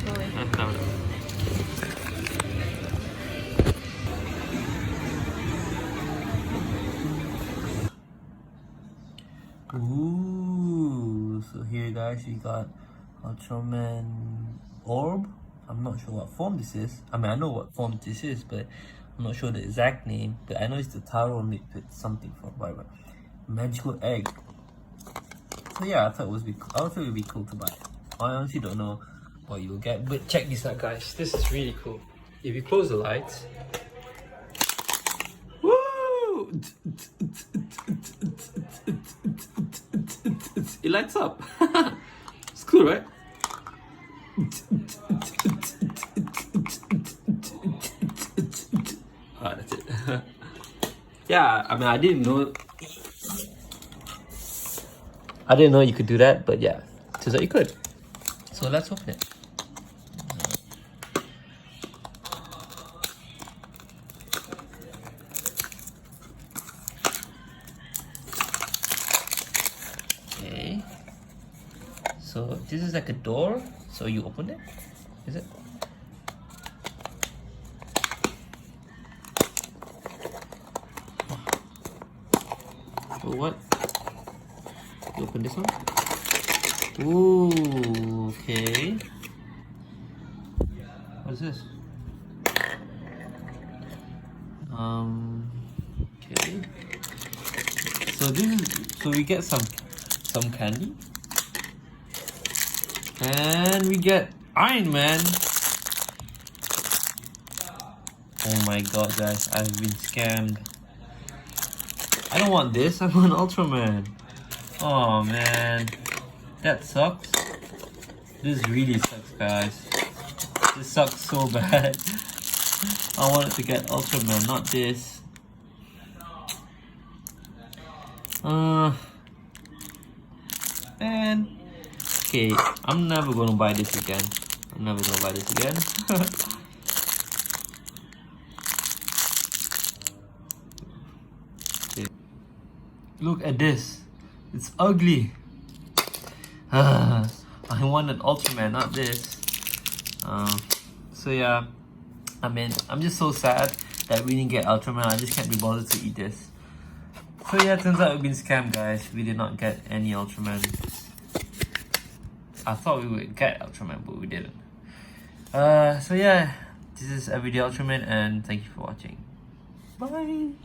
Boleh. Tahu. Ooh, so here guys, we got Ultraman Orb. I'm not sure what form this is. I mean, I know what form this is, but I'm not sure the exact name. But I know it's the Taro mixed with something from whatever. Magical egg. So yeah, I thought it would be cool to buy. I honestly don't know what you'll get, but check this out, guys. This is really cool. If you close the lights, woo! It lights up. It's cool, right? Ah, that's it. Yeah, I mean, I didn't know you could do that, but yeah, turns out you could. So let's open it. Okay. So this is like a door. So you open it. Is it? So what? You open this one? Ooh, okay. What is this? Okay. So we get some candy. And we get Iron Man. Oh my god, guys, I've been scammed. I don't want this, I want Ultraman. Oh man, that sucks. This really sucks, guys. This sucks so bad. I wanted to get Ultraman, not this. Man. Okay, I'm never gonna buy this again. Okay. Look at this. It's ugly. I wanted Ultraman, not this. So yeah, I mean, I'm just so sad that we didn't get Ultraman. I just can't be bothered to eat this. So yeah, turns out we've been scammed, guys. We did not get any Ultraman. I thought we would get Ultraman, but we didn't. So yeah, this is Everyday Ultraman, and thank you for watching. Bye!